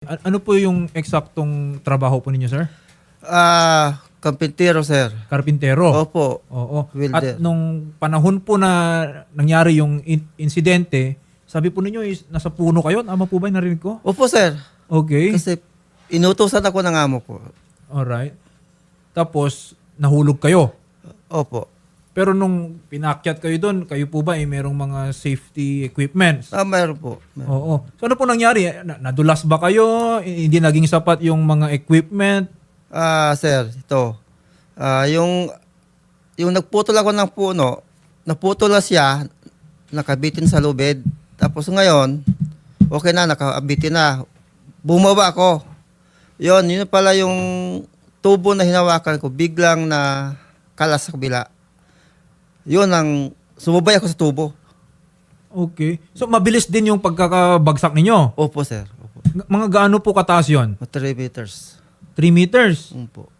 Ano po yung eksaktong trabaho po ninyo, sir? Kampintero, sir. Karpintero? Opo. Oo. Welder. At nung panahon po na nangyari yung insidente, sabi po ninyo is nasa puno kayo. Tama po ba yung narinig ko? Opo, sir. Okay. Kasi inutusan ako ng amo ko. Alright. Tapos, nahulog kayo. Opo. Pero nung pinakyat kayo doon, kayo po ba ay merong mga safety equipments? Mayroon po. Meron. Oo. So ano po nangyari? Nadulas ba kayo? Hindi naging sapat yung mga equipment? Sir, ito. Yung nagputol ako ng puno, naputol na siya, nakabitin sa lubid. Tapos ngayon, okay na, nakabitin na. Bumaba ako. Yun pala yung tubo na hinawakan ko, biglang na kalas sa kabila. Yun ang, sumubay ako sa tubo. Okay. So mabilis din yung pagkakabagsak ninyo? Opo, sir. Opo. Mga gaano po kataas yun? 3 meters. 3 meters? Opo.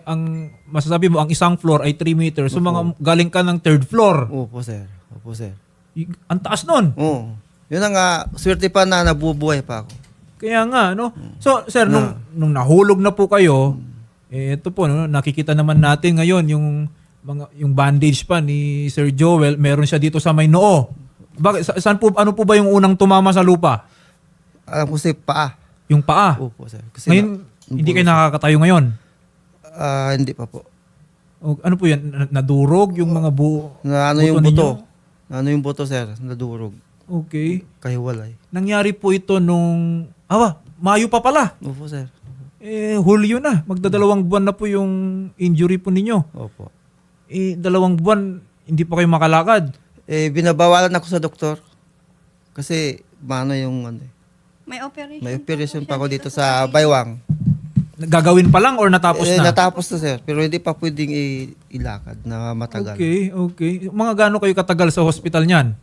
Ang masasabi mo, ang isang floor ay 3 meters. So Opo. mga galing ka ng third floor. Opo, sir. Opo, sir. Ang taas nun. Oo. Yun ang swerte pa na nabubuhay pa ako. Kaya nga, no? So, sir, nung nahulog na po kayo, ito po, no, nakikita naman natin ngayon yung bandage pa ni Sir Joel, meron siya dito sa may noo. Bakit, saan po, ano po ba yung unang tumama sa lupa? Alam ko si paa. Yung paa. Opo, sir. Kasi Ngayon, hindi kayo nakakatayo ngayon? hindi pa po. O, ano po yan? Nadurog yung mga Ano yung ninyo? buto? Ano yung buto, sir? Nadurog. Okay. Kahiwalay. Nangyari po ito nung... Mayo pa pala. Opo, sir. Hulyo na. Magdadalawang buwan na po yung injury po ninyo. Opo. 2 buwan, hindi pa kayo makalakad. Binabawalan ako sa doktor. Kasi, yung May operation. may operation pa ako dito sa Baywang. Gagawin pa lang or natapos na? Natapos na, sir. Pero hindi pa pwedeng ilakad na matagal. Okay. Mga gaano kayo katagal sa hospital niyan?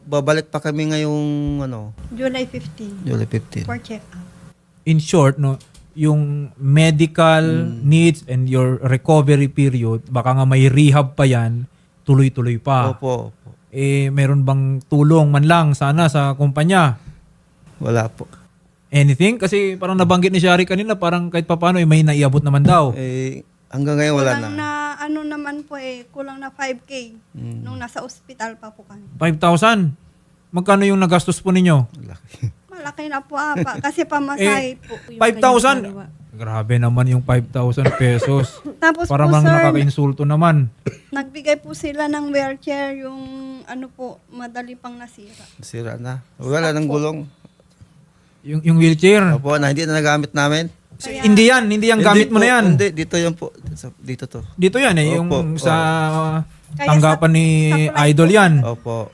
Babalik pa kami ngayong July 15. July 15. For check-up. In short, no, yung medical needs and your recovery period, baka nga may rehab pa yan, tuloy-tuloy pa. Opo, opo. Meron bang tulong man lang sana sa kumpanya? Wala po. Anything? Kasi parang nabanggit ni Shari kanina, parang kahit papano may naiabot naman daw. Hanggang ngayon wala Kulang na. ano naman po kulang na 5K nung nasa ospital pa po kami. 5,000? Magkano yung nagastos po ninyo? Laki. Malaki na po kasi pamasahe po. yung 5,000? kanyang dalawa. Grabe naman yung 5,000 pesos. Tapos Parang po lang sir, nakaka-insulto naman. nagbigay po sila ng wheelchair yung madali pang nasira. Sira na. Wala nang gulong. Yung wheelchair. Opo, na hindi na nagamit namin. Hindi yan gamit mo po, na yan. Hindi, dito yan po. Dito to. Dito yan yung Opo, sa Kaya tanggapan ni sa Idol yan. Opo.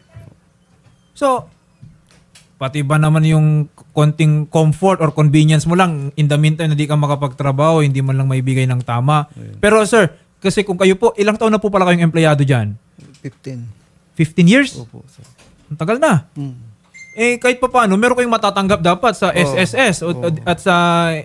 So, pati ba naman yung konting comfort or convenience mo lang in the meantime na di ka makapagtrabaho, hindi man lang maibigay ng tama. Pero sir, kasi kung kayo po, ilang taon na po pala kayong empleyado dyan? 15. 15 years? Opo, sir. Ang tagal na. Kahit pa paano, meron kayong matatanggap dapat sa SSS at sa,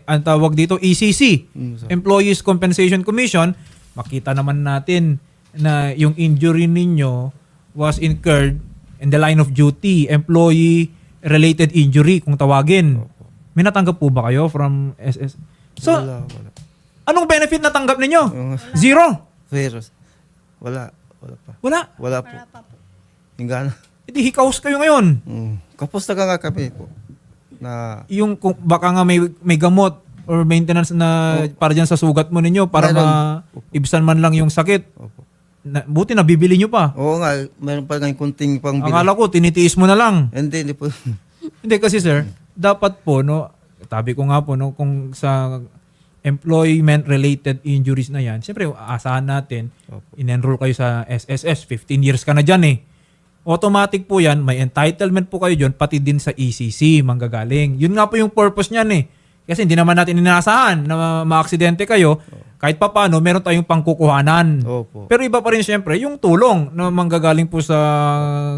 ang tawag dito, ECC, Sir. Employees Compensation Commission. Makita naman natin na yung injury ninyo was incurred in the line of duty, employee-related injury, kung tawagin. May natanggap po ba kayo from SS? So, Wala. anong benefit na tanggap ninyo? Zero? Virus. Wala pa. Wala. Wala po. Wala pa po. Hingga na. Hindi, hikaos kayo ngayon. Kapos na nga kami po. Na, Yung kung baka nga may gamot or maintenance na para dyan sa sugat mo ninyo para maibsan man lang yung sakit. opo. Buti na bibili nyo pa. Oo nga, meron pa nga kunting pang Akala ko tinitiis mo na lang. Hindi po. Hindi kasi sir, dapat po no, tabi ko nga po no, kung sa employment related injuries na yan, siyempre aasahan natin, Opo. in-enroll kayo sa SSS, 15 years ka na dyan eh. Automatic po yan, may entitlement po kayo dyan, pati din sa ECC, manggagaling. Yun nga po yung purpose niyan eh. Kasi hindi naman natin inaasahan na ma-aksidente kayo. Kahit pa paano, meron tayong pangkukuhanan. Opo. Pero iba pa rin siyempre, yung tulong na manggagaling po sa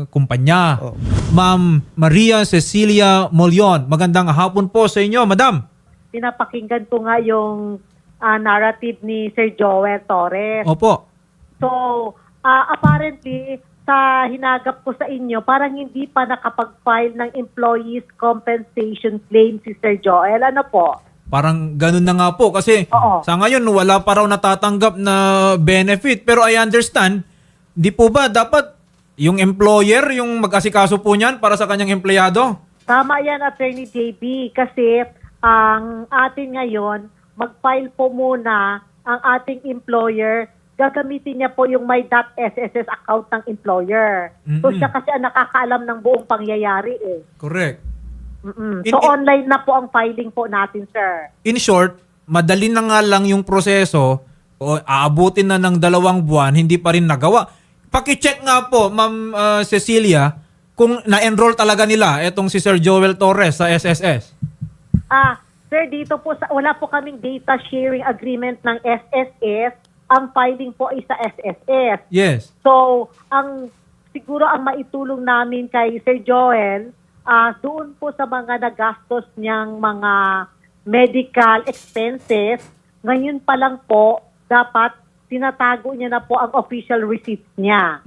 kumpanya. Opo. Ma'am Maria Cecilia Molion, magandang hapon po sa inyo, madam. Pinapakinggan ko nga yung narrative ni Sir Joel Torres. Opo. So, apparently, sa hinagap ko sa inyo, parang hindi pa nakapag-file ng employees compensation claim si Sir Joel. Ano po? Parang ganun na nga po kasi Oo. sa ngayon wala pa raw natatanggap na benefit. Pero I understand, di po ba dapat yung employer yung mag-asikaso po niyan para sa kanyang empleyado? Tama yan, Attorney JB, kasi ang atin ngayon, mag-file po muna ang ating employer, gagamitin niya po yung my.sss account ng employer. So Mm-mm. siya kasi ang nakakaalam ng buong pangyayari eh. Correct. Mm-mm. In- So online na po ang filing po natin, sir. In short, madali na nga lang yung proseso o aabutin na ng 2 buwan, hindi pa rin nagawa. Paki-check nga po, Ma'am Cecilia, kung na-enroll talaga nila etong si Sir Joel Torres sa SSS. Sir, dito po, wala po kaming data sharing agreement ng SSS. Ang filing po ay sa SSS. Yes. So, siguro ang maitulong namin kay Sir Joel, doon po sa mga nagastos niyang mga medical expenses, ngayon pa lang po, dapat tinatago niya na po ang official receipts niya.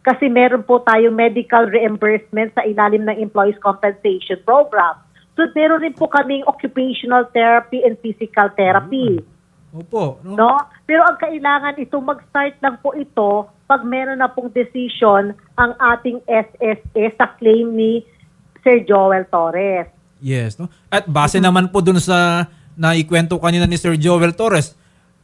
Kasi meron po tayong medical reimbursement sa ilalim ng Employees Compensation Program. So, meron rin po kaming occupational therapy and physical therapy. Opo. No? No? Pero ang kailangan ito, mag-start lang po ito pag meron na pong decision ang ating SSS sa claim ni Sir Joel Torres. Yes. No? At base naman po dun sa naikwento kanina ni Sir Joel Torres,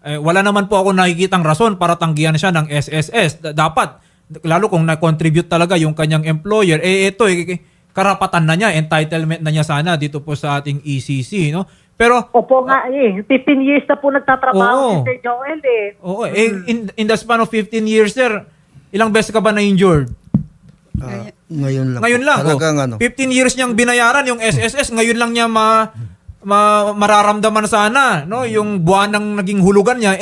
wala naman po ako nakikitang rason para tanggihan siya ng SSS. Dapat, lalo kung na-contribute talaga yung kanyang employer, ito, karapatan na niya, entitlement na niya sana dito po sa ating ECC. No? Pero, Opo nga 15 years na po nagtatrabaho Oo. si Sir Joel eh. oo, in the span of 15 years, sir, ilang beses ka ba na-injured? Ngayon lang. Ngayon po. lang. Talagang oh. 15 years niyang binayaran yung SSS, ngayon lang niya mararamdaman sana, no, yung buwan ng naging hulugan niya.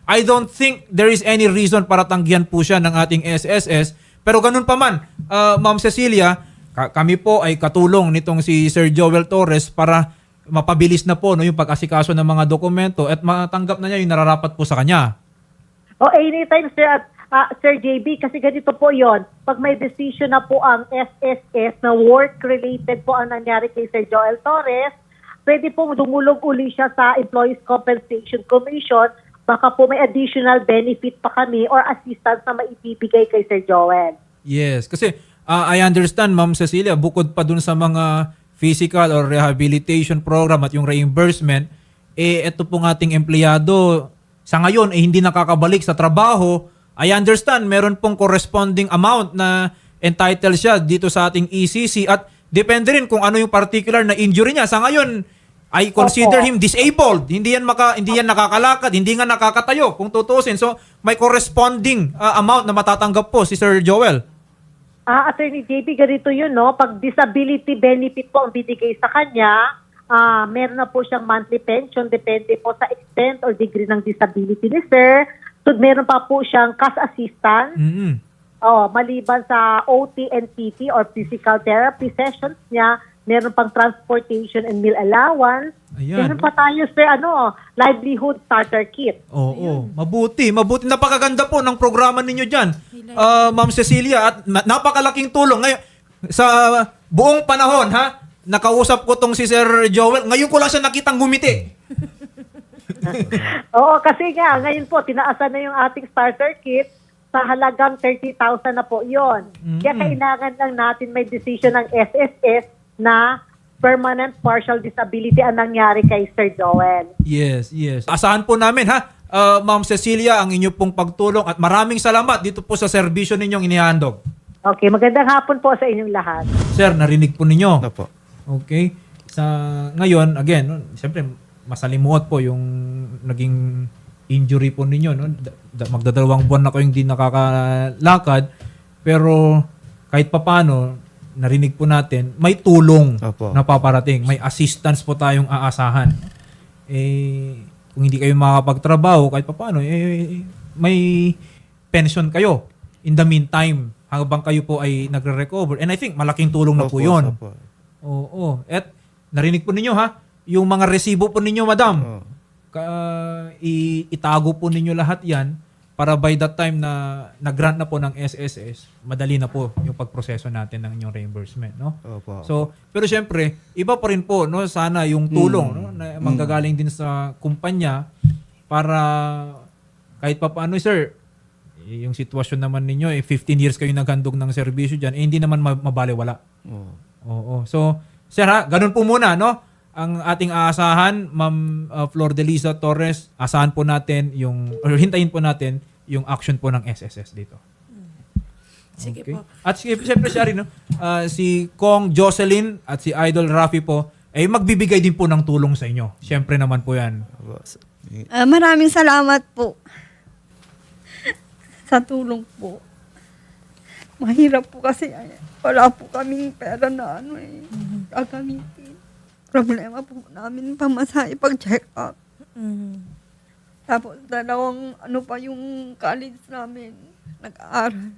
I don't think there is any reason para tanggihan po siya ng ating SSS. Pero ganun pa man, Ma'am Cecilia, kami po ay katulong nitong si Sir Joel Torres para mapabilis na po, no, yung pag-asikaso ng mga dokumento at matanggap na niya yung nararapat po sa kanya. Anytime, sir, Sir JB, kasi ganito po yon. Pag may decision na po ang SSS na work-related po ang nangyari kay Sir Joel Torres, pwede pong dumulog uli siya sa Employees Compensation Commission. Baka po may additional benefit pa kami or assistance na maibibigay kay Sir Joel. Yes, kasi I understand, Ma'am Cecilia, bukod pa dun sa mga physical or rehabilitation program at yung reimbursement, ito pong ating empleyado sa ngayon hindi nakakabalik sa trabaho. I understand, meron pong corresponding amount na entitled siya dito sa ating ECC at depende rin kung ano yung particular na injury niya. Sa ngayon, I consider him disabled. Hindi yan nakakalakad, hindi nga nakakatayo kung tutusin. So, may corresponding amount na matatanggap po si Sir Joel. Attorney JB, ganito yun, no? Pag disability benefit po ang binigay sa kanya, meron na po siyang monthly pension, depende po sa extent or degree ng disability ni sir. So, meron pa po siyang cash assistance. Maliban sa OT and PT or physical therapy sessions niya, meron pang transportation and meal allowance. Ayan. Meron pa tayo, sir, livelihood starter kit. Oo, mabuti. Napakaganda po ng programa ninyo dyan, Ma'am Cecilia, at napakalaking tulong. Ngayon, sa buong panahon, nakausap ko tong si Sir Joel. Ngayon ko lang siya nakitang ngumiti. Oo, kasi nga, ngayon po, tinaasan na yung ating starter kit sa halagang 30,000 na po yon. Kaya kailangan lang natin may decision ng SSS na permanent partial disability ang nangyari kay Sir Joel. Yes. Asahan po namin, Ma'am Cecilia, ang inyo pong pagtulong at maraming salamat dito po sa serbisyo ninyong inihandog. Okay, magandang hapon po sa inyong lahat. Sir, narinig po ninyo. Opo. Okay. Sa ngayon, again, no, siyempre masalimuot po yung naging injury po ninyo, no. Magdadalawang buwan na kayong hindi nakakalakad, pero kahit papaano narinig po natin, may tulong Opo. na paparating. May assistance po tayong aasahan. Kung hindi kayo makakapagtrabaho, kahit papaano, may pension kayo in the meantime habang kayo po ay nagre-recover. And I think malaking tulong na po yun. Opo. Oo. At narinig po ninyo yung mga resibo po ninyo, madam. Oo. Itago po ninyo lahat yan para by that time na nag-grant na po ng SSS, madali na po yung pagproseso natin ng inyong reimbursement, no? Opo. So, pero syempre, iba pa rin po, no, sana yung tulong, no, na manggagaling din sa kumpanya para kahit pa paano, sir, yung sitwasyon naman ninyo, 15 years kayo naghandog ng serbisyo dyan, hindi naman mabaliwala. Oo. Oo. So, sir ha, ganun po muna, no? Ang ating aasahan, Ma'am Flordelisa Torres, asahan po natin hintayin po natin yung action po ng SSS dito. Sige Okay. po. At siyempre siya rin, no? Si Kong Jocelyn at si Idol Rafi po, ay magbibigay din po ng tulong sa inyo. Siyempre naman po yan. Maraming salamat po sa tulong po. Mahirap po kasi wala po kaming pera na gagamitin. Problema po namin pamasahe pag-check up. Tapos dalawang pa yung college namin nag-aaral.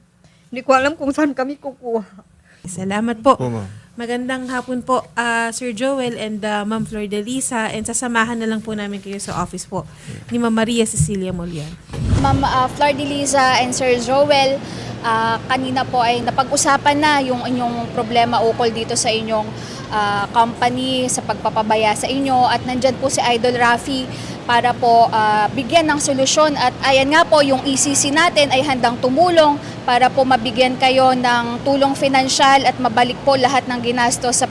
Hindi ko alam kung saan kami kukuha. Salamat po. Po, ma'am. Magandang hapon po, Sir Joel and Ma'am Flordelisa, and sasamahan na lang po namin kayo sa office po ni Ma'am Maria Cecilia Molian. Ma'am Flordelisa and Sir Joel, kanina po ay napag-usapan na yung inyong problema ukol dito sa inyong company sa pagpapabaya sa inyo, at nandyan po si Idol Rafi para po bigyan ng solusyon, at ayan nga po yung ECC natin ay handang tumulong para po mabigyan kayo ng tulong financial at mabalik po lahat ng ginastos sa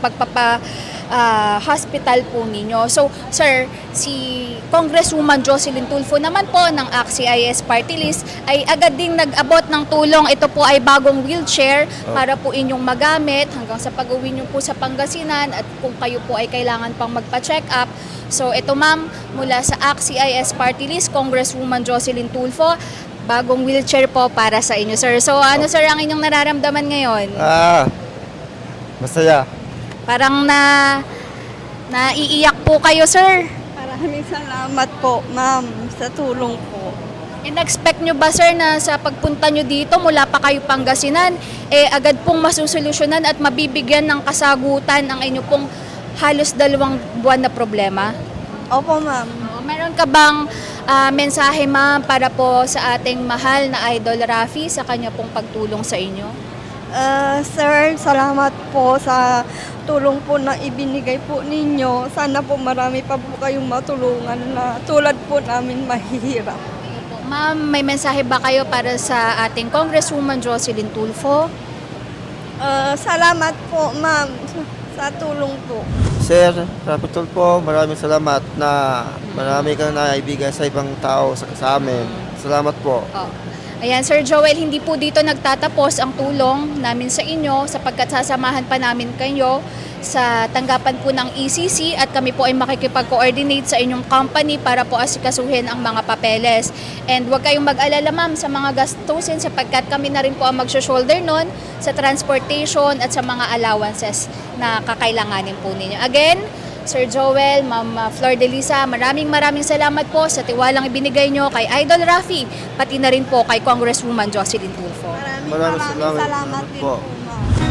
hospital po ninyo. So, sir, si Congresswoman Jocelyn Tulfo naman po ng ACT-CIS Party List ay agad ding nag-abot ng tulong. Ito po ay bagong wheelchair para po inyong magamit hanggang sa pag-uwi nyo po sa Pangasinan, at kung kayo po ay kailangan pang magpa-check up. So, ito ma'am, mula sa ACT-CIS Party List, Congresswoman Jocelyn Tulfo, bagong wheelchair po para sa inyo, sir. So, ano sir ang inyong nararamdaman ngayon? Masaya. Parang naiiyak po kayo, sir. Maraming salamat po, ma'am, sa tulong po. In-expect nyo ba, sir, na sa pagpunta nyo dito, mula pa kayo Pangasinan, agad pong masusolusyonan at mabibigyan ng kasagutan ang inyo pong halos 2 buwan na problema? Opo, ma'am. Meron ka bang mensahe, ma'am, para po sa ating mahal na Idol Rafi sa kanya pong pagtulong sa inyo? Sir, salamat po sa tulong po na ibinigay po ninyo. Sana po marami pa po kayong matulungan na tulad po namin mahihirap. Ma'am, may mensahe ba kayo para sa ating Congresswoman Jocelyn Tulfo? Salamat po, ma'am, sa tulong po. Sir, Rapitol po, maraming salamat na marami kang naibigay sa ibang tao sa amin. Salamat po. Oh. Ayan, Sir Joel, hindi po dito nagtatapos ang tulong namin sa inyo sapagkat sasamahan pa namin kayo sa tanggapan po ng ECC, at kami po ay makikipag-coordinate sa inyong company para po asikasuhin ang mga papeles. And huwag kayong mag-alala, ma'am, sa mga gastusin sapagkat kami na rin po ang mag-shoulder nun sa transportation at sa mga allowances na kakailanganin po ninyo. Again, Sir Joel, Ma'am Flordelisa, maraming salamat po sa tiwalang ibinigay nyo kay Idol Rafi, pati na rin po kay Congresswoman Jocelyn Tulfo. Maraming salamat din po, ma'am.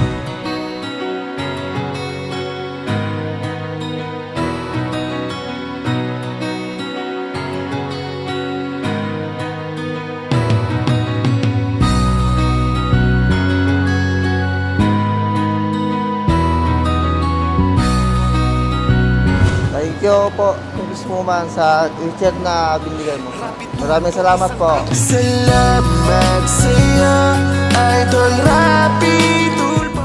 Thank you po, Congresswoman, sa wheelchair na binigay mo. Maraming salamat po. Salamat sa'yo, Idol Rapi Tulfo.